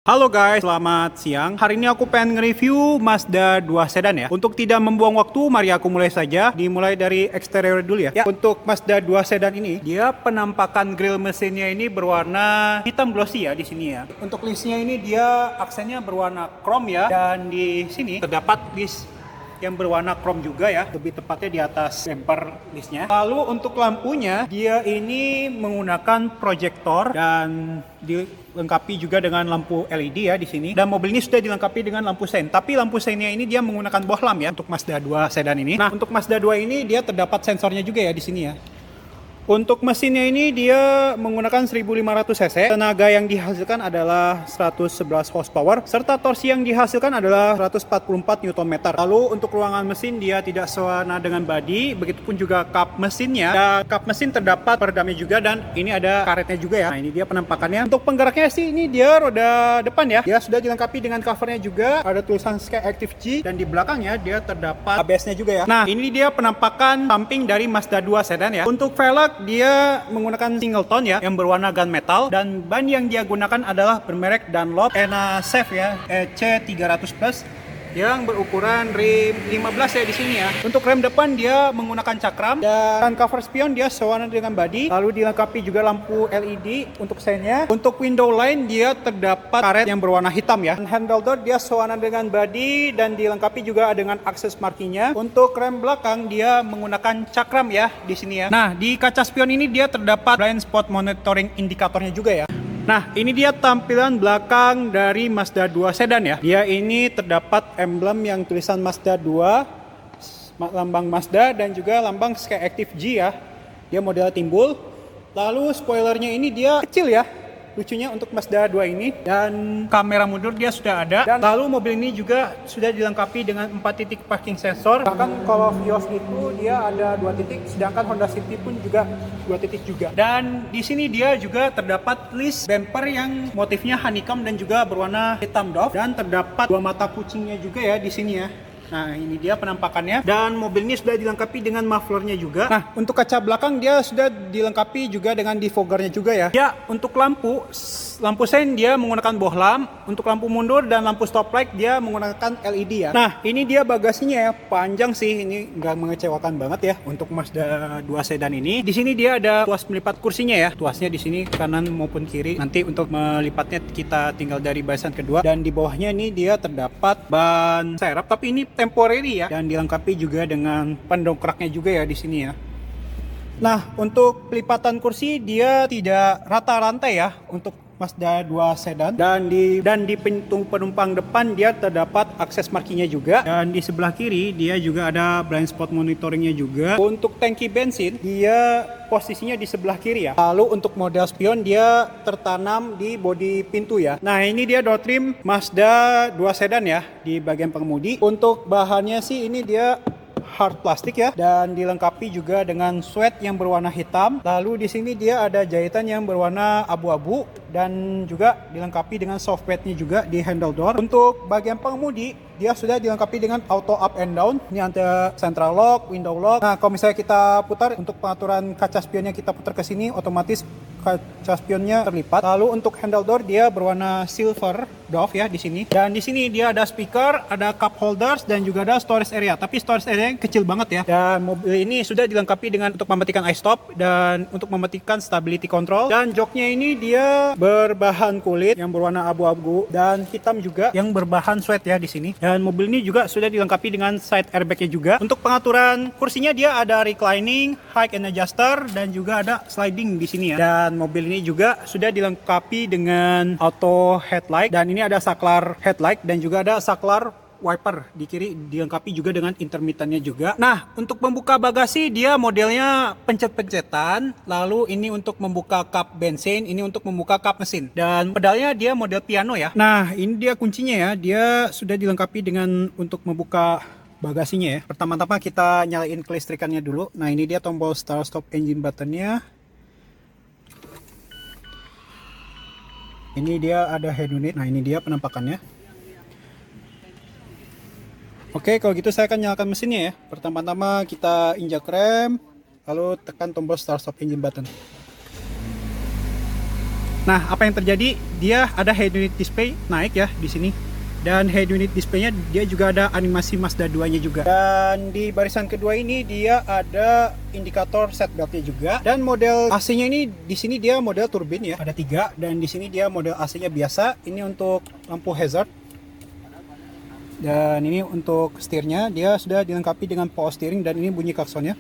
Halo guys, selamat siang. Hari ini aku pengen nge-review Mazda 2 sedan ya. Untuk tidak membuang waktu, mari aku mulai saja. Dimulai dari eksterior dulu ya. Untuk Mazda 2 sedan ini, dia penampakan grill mesinnya ini berwarna hitam glossy ya di sini ya. Untuk listnya ini dia aksennya berwarna chrome ya. Dan di sini terdapat list yang berwarna chrome juga ya, lebih tepatnya di atas bumper listnya. Lalu untuk lampunya, dia ini menggunakan proyektor dan dilengkapi juga dengan lampu LED ya di sini. Dan mobil ini sudah dilengkapi dengan lampu sein. Tapi lampu seinnya ini dia menggunakan bohlam ya untuk Mazda 2 sedan ini. Nah, untuk Mazda 2 ini dia terdapat sensornya juga ya di sini ya. Untuk mesinnya ini dia menggunakan 1500 cc. Tenaga yang dihasilkan adalah 111 horsepower serta torsi yang dihasilkan adalah 144 Nm. Lalu untuk ruangan mesin dia tidak sewarna dengan bodi, begitupun juga kap mesinnya. Dan kap mesin terdapat peredamnya juga dan ini ada karetnya juga ya. Nah, ini dia penampakannya. Untuk penggeraknya sih ini dia roda depan ya. Dia sudah dilengkapi dengan covernya juga, ada tulisan Sky Active G dan di belakangnya dia terdapat ABS-nya juga ya. Nah, ini dia penampakan samping dari Mazda 2 sedan ya. Untuk velg dia menggunakan single tone ya yang berwarna gunmetal dan ban yang dia gunakan adalah bermerek Dunlop Ena Safe ya EC300 Plus yang berukuran rim 15 ya di sini ya. Untuk rem depan dia menggunakan cakram dan cover spion dia sewarna dengan bodi, lalu dilengkapi juga lampu LED untuk seinnya. Untuk window line dia terdapat karet yang berwarna hitam ya. Dan handle door dia sewarna dengan bodi dan dilengkapi juga dengan akses markingnya. Untuk rem belakang dia menggunakan cakram ya di sini ya. Nah, di kaca spion ini dia terdapat blind spot monitoring indikatornya juga ya. Nah, ini dia tampilan belakang dari Mazda 2 sedan ya. Dia ini terdapat emblem yang tulisan Mazda 2, lambang Mazda dan juga lambang Sky Active G ya. Dia model timbul. Lalu spoilernya ini dia kecil ya. Lucunya untuk Mazda 2 ini, dan kamera mundur dia sudah ada. Dan lalu mobil ini juga sudah dilengkapi dengan 4 titik parking sensor. Bahkan kalau Vios itu dia ada 2 titik, sedangkan Honda City pun juga 2 titik juga. Dan di sini dia juga terdapat list bumper yang motifnya honeycomb dan juga berwarna hitam doff, dan terdapat 2 mata kucingnya juga ya di sini ya. Nah, ini dia penampakannya dan mobil ini sudah dilengkapi dengan mufflernya juga. Nah, untuk kaca belakang dia sudah dilengkapi juga dengan defoggernya juga ya. Ya, untuk lampu sein dia menggunakan bohlam, untuk lampu mundur dan lampu stop light dia menggunakan LED ya. Nah, ini dia bagasinya ya, panjang sih, ini nggak mengecewakan banget ya untuk Mazda 2 sedan ini. Di sini dia ada tuas melipat kursinya ya. Tuasnya di sini kanan maupun kiri. Nanti untuk melipatnya kita tinggal dari barisan kedua, dan di bawahnya ini dia terdapat ban serep, tapi ini temporary ya, dan dilengkapi juga dengan pendongkraknya juga ya di sini ya. Nah, untuk pelipatan kursi dia tidak rata rantai ya untuk Mazda 2 sedan, dan di pintu penumpang depan dia terdapat akses markingnya juga, dan di sebelah kiri dia juga ada blind spot monitoringnya juga. Untuk tangki bensin dia posisinya di sebelah kiri ya. Lalu untuk model spion dia tertanam di bodi pintu ya. Nah, ini dia door trim Mazda 2 sedan ya di bagian pengemudi. Untuk bahannya sih ini dia hard plastik ya, dan dilengkapi juga dengan sweat yang berwarna hitam. Lalu di sini dia ada jahitan yang berwarna abu-abu dan juga dilengkapi dengan soft padnya juga di handle door. Untuk bagian pengemudi dia sudah dilengkapi dengan auto up and down. Ini ada central lock, window lock. Nah, kalau misalnya kita putar untuk pengaturan kaca spionnya, kita putar ke sini otomatis kaca spionnya terlipat. Lalu untuk handle door dia berwarna silver doff ya di sini. Dan di sini dia ada speaker, ada cup holders dan juga ada storage area. Tapi storage area kecil banget ya. Dan mobil ini sudah dilengkapi dengan untuk mematikan eye stop dan untuk mematikan stability control. Dan joknya ini dia berbahan kulit yang berwarna abu-abu dan hitam juga yang berbahan sweat ya di sini. Dan mobil ini juga sudah dilengkapi dengan side airbagnya juga. Untuk pengaturan kursinya dia ada reclining, high and adjuster dan juga ada sliding di sini ya. Dan mobil ini juga sudah dilengkapi dengan auto headlight, dan ini ada saklar headlight dan juga ada saklar wiper di kiri, dilengkapi juga dengan intermittennya juga. Nah, untuk membuka bagasi dia modelnya pencet-pencetan. Lalu ini untuk membuka kap bensin, ini untuk membuka kap mesin. Dan pedalnya dia model piano ya. Nah, ini dia kuncinya ya. Dia sudah dilengkapi dengan untuk membuka bagasinya ya. Pertama-tama kita nyalain kelistrikannya dulu. Nah, ini dia tombol start stop engine buttonnya. Ini dia ada head unit. Nah, ini dia penampakannya. Oke, kalau gitu saya akan nyalakan mesinnya ya. Pertama-tama kita injak rem, lalu tekan tombol start stop engine button. Nah, apa yang terjadi? Dia ada head unit display naik ya di sini. Dan head unit display-nya dia juga ada animasi Mazda 2-nya juga. Dan di barisan kedua ini dia ada indikator seat belt-nya juga. Dan model AC-nya ini di sini dia model turbin ya, ada 3. Dan di sini dia model AC-nya biasa. Ini untuk lampu hazard. Dan ini untuk setirnya, dia sudah dilengkapi dengan power steering dan ini bunyi klaksonnya.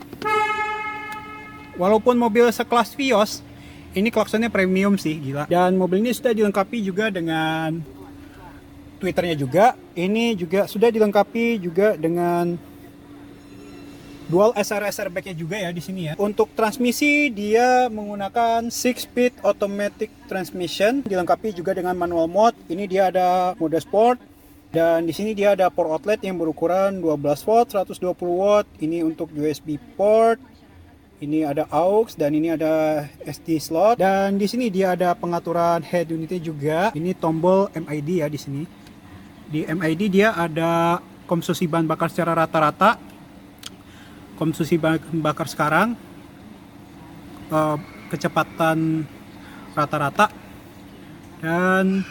Walaupun mobil sekelas Vios, ini klaksonnya premium sih, gila. Dan mobil ini sudah dilengkapi juga dengan Twitternya juga. Ini juga sudah dilengkapi juga dengan dual SRS airbag-nya juga ya di sini ya. Untuk transmisi dia menggunakan 6-speed automatic transmission, dilengkapi juga dengan manual mode. Ini dia ada mode sport. Dan di sini dia ada power outlet yang berukuran 12 volt, 120 watt. Ini untuk USB port. Ini ada aux dan ini ada SD slot. Dan di sini dia ada pengaturan head unitnya juga. Ini tombol MID ya di sini. Di MID dia ada konsumsi bahan bakar secara rata-rata, konsumsi bahan bakar sekarang, kecepatan rata-rata, dan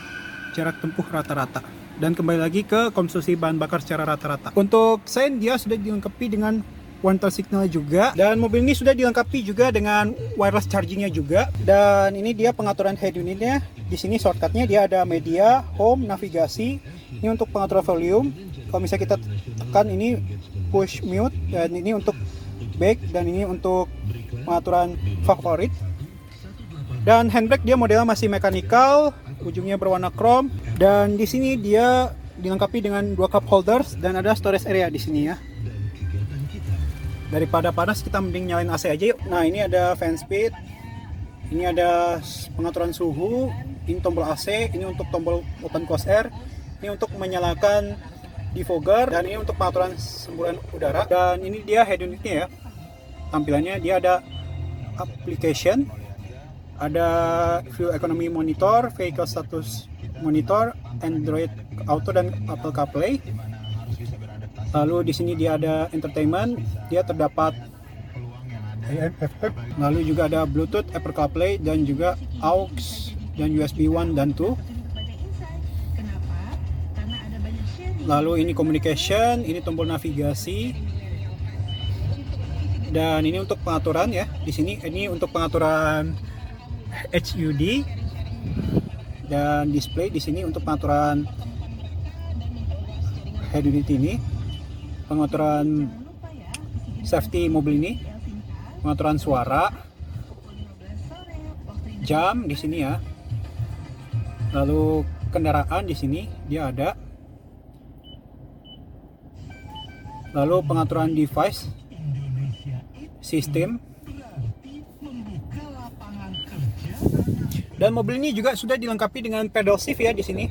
jarak tempuh rata-rata. Dan kembali lagi ke konsumsi bahan bakar secara rata-rata. Untuk sein dia sudah dilengkapi dengan one touch signal juga, dan mobil ini sudah dilengkapi juga dengan wireless chargingnya juga. Dan ini dia pengaturan head unitnya. Di sini shortcutnya dia ada media, home, navigasi. Ini untuk pengaturan volume. Kalau misalnya kita tekan ini push mute, dan ini untuk back, dan ini untuk pengaturan favorit. Dan handbrake dia modelnya masih mechanical, ujungnya berwarna chrome. Dan di sini dia dilengkapi dengan 2 cup holders dan ada storage area di sini ya. Daripada panas kita mending nyalain AC aja yuk. Nah, ini ada fan speed. Ini ada pengaturan suhu, ini tombol AC, ini untuk tombol open close air. Ini untuk menyalakan defogger, dan ini untuk pengaturan semburan udara. Dan ini dia head unitnya ya. Tampilannya dia ada application, ada fuel economy monitor, vehicle status monitor, Android Auto dan Apple CarPlay. Lalu di sini dia ada entertainment, dia terdapat AM FM. Lalu juga ada Bluetooth, Apple CarPlay, dan juga aux dan USB 1 dan 2. Lalu ini communication, ini tombol navigasi, dan ini untuk pengaturan ya. Di sini ini untuk pengaturan HUD, dan display di sini untuk pengaturan head unit ini, pengaturan safety mobil ini, pengaturan suara, jam di sini ya. Lalu kendaraan di sini dia ada. Lalu pengaturan device, sistem. Dan mobil ini juga sudah dilengkapi dengan pedal shift ya di sini.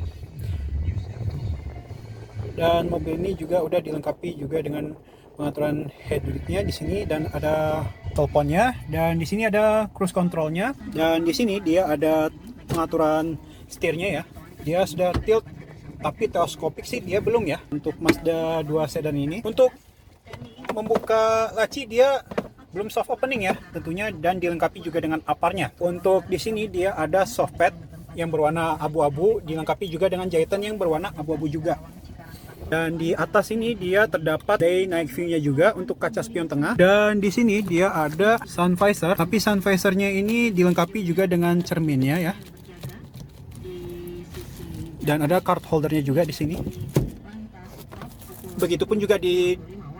Dan mobil ini juga udah dilengkapi juga dengan pengaturan head unitnya di sini, dan ada teleponnya, dan di sini ada cruise controlnya, dan di sini dia ada pengaturan setirnya ya. Dia sudah tilt, tapi teleskopik sih dia belum ya untuk Mazda 2 sedan ini. Untuk membuka laci dia belum soft opening ya tentunya, dan dilengkapi juga dengan aparnya. Untuk di sini dia ada soft pad yang berwarna abu-abu, dilengkapi juga dengan jahitan yang berwarna abu-abu juga. Dan di atas ini dia terdapat day night view-nya juga untuk kaca spion tengah. Dan di sini dia ada sun visor, tapi sun visor-nya ini dilengkapi juga dengan cerminnya ya. Dan ada card holdernya juga di sini. Begitupun juga di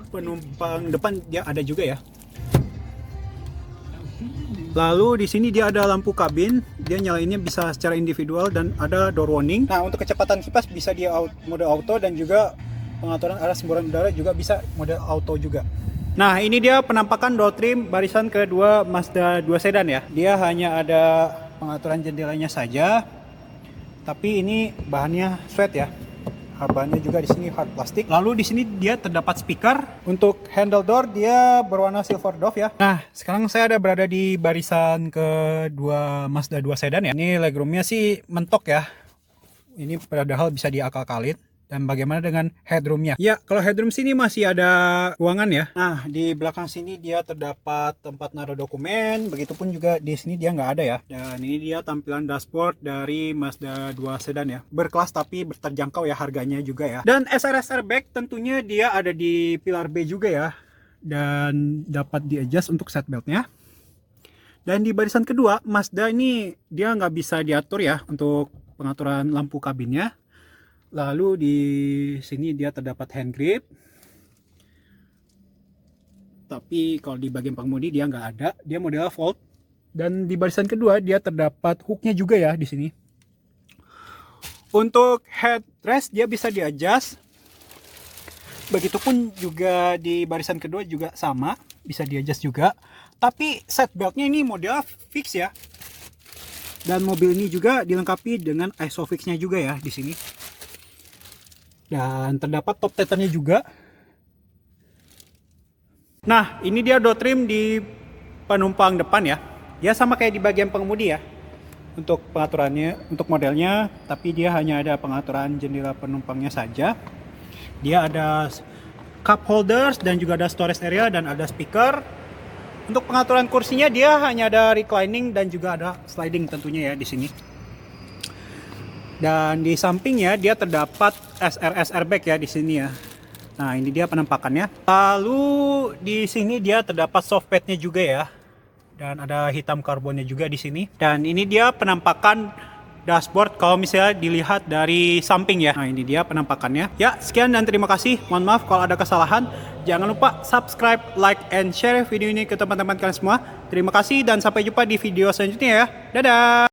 penumpang depan dia ada juga ya. Lalu di sini dia ada lampu kabin, dia nyalainnya bisa secara individual, dan ada door warning. Nah, untuk kecepatan kipas bisa dia mode auto, dan juga pengaturan arah semburan udara juga bisa mode auto juga. Nah, ini dia penampakan door trim barisan kedua Mazda 2 sedan ya. Dia hanya ada pengaturan jendelanya saja. Tapi ini bahannya sweat ya. Bahannya juga di sini hard plastik. Lalu di sini dia terdapat speaker. Untuk handle door dia berwarna silver dove ya. Nah, sekarang saya ada berada di barisan kedua Mazda 2 sedan ya. Ini legroomnya sih mentok ya. Ini padahal bisa diakal-kalin. Dan bagaimana dengan headroomnya? Ya, kalau headroom sini masih ada ruangan ya. Nah, di belakang sini dia terdapat tempat naruh dokumen. Begitupun juga di sini dia nggak ada ya. Dan ini dia tampilan dashboard dari Mazda 2 sedan ya. Berkelas tapi terjangkau ya harganya juga ya. Dan SRS airbag tentunya dia ada di pilar B juga ya. Dan dapat di-adjust untuk seatbeltnya. Dan di barisan kedua, Mazda ini dia nggak bisa diatur ya untuk pengaturan lampu kabinnya. Lalu di sini dia terdapat hand grip. Tapi kalau di bagian pengemudi dia nggak ada, dia model Volt. Dan di barisan kedua dia terdapat hooknya juga ya di sini. Untuk headrest dia bisa di-adjust. Begitupun juga di barisan kedua juga sama, bisa di-adjust juga. Tapi seatbeltnya ini model fix ya. Dan mobil ini juga dilengkapi dengan ISOFIX-nya juga ya di sini. Dan terdapat top tethernya juga. Nah, ini dia door trim di penumpang depan ya. Ya sama kayak di bagian pengemudi ya. Untuk pengaturannya, untuk modelnya, tapi dia hanya ada pengaturan jendela penumpangnya saja. Dia ada cup holders dan juga ada storage area dan ada speaker. Untuk pengaturan kursinya dia hanya ada reclining dan juga ada sliding tentunya ya di sini. Dan di sampingnya dia terdapat SRS airbag ya di sini ya. Nah, ini dia penampakannya. Lalu di sini dia terdapat softpadnya juga ya. Dan ada hitam karbonnya juga di sini. Dan ini dia penampakan dashboard kalau misalnya dilihat dari samping ya. Nah, ini dia penampakannya. Ya, sekian dan terima kasih. Mohon maaf kalau ada kesalahan. Jangan lupa subscribe, like, and share video ini ke teman-teman kalian semua. Terima kasih dan sampai jumpa di video selanjutnya ya. Dadah!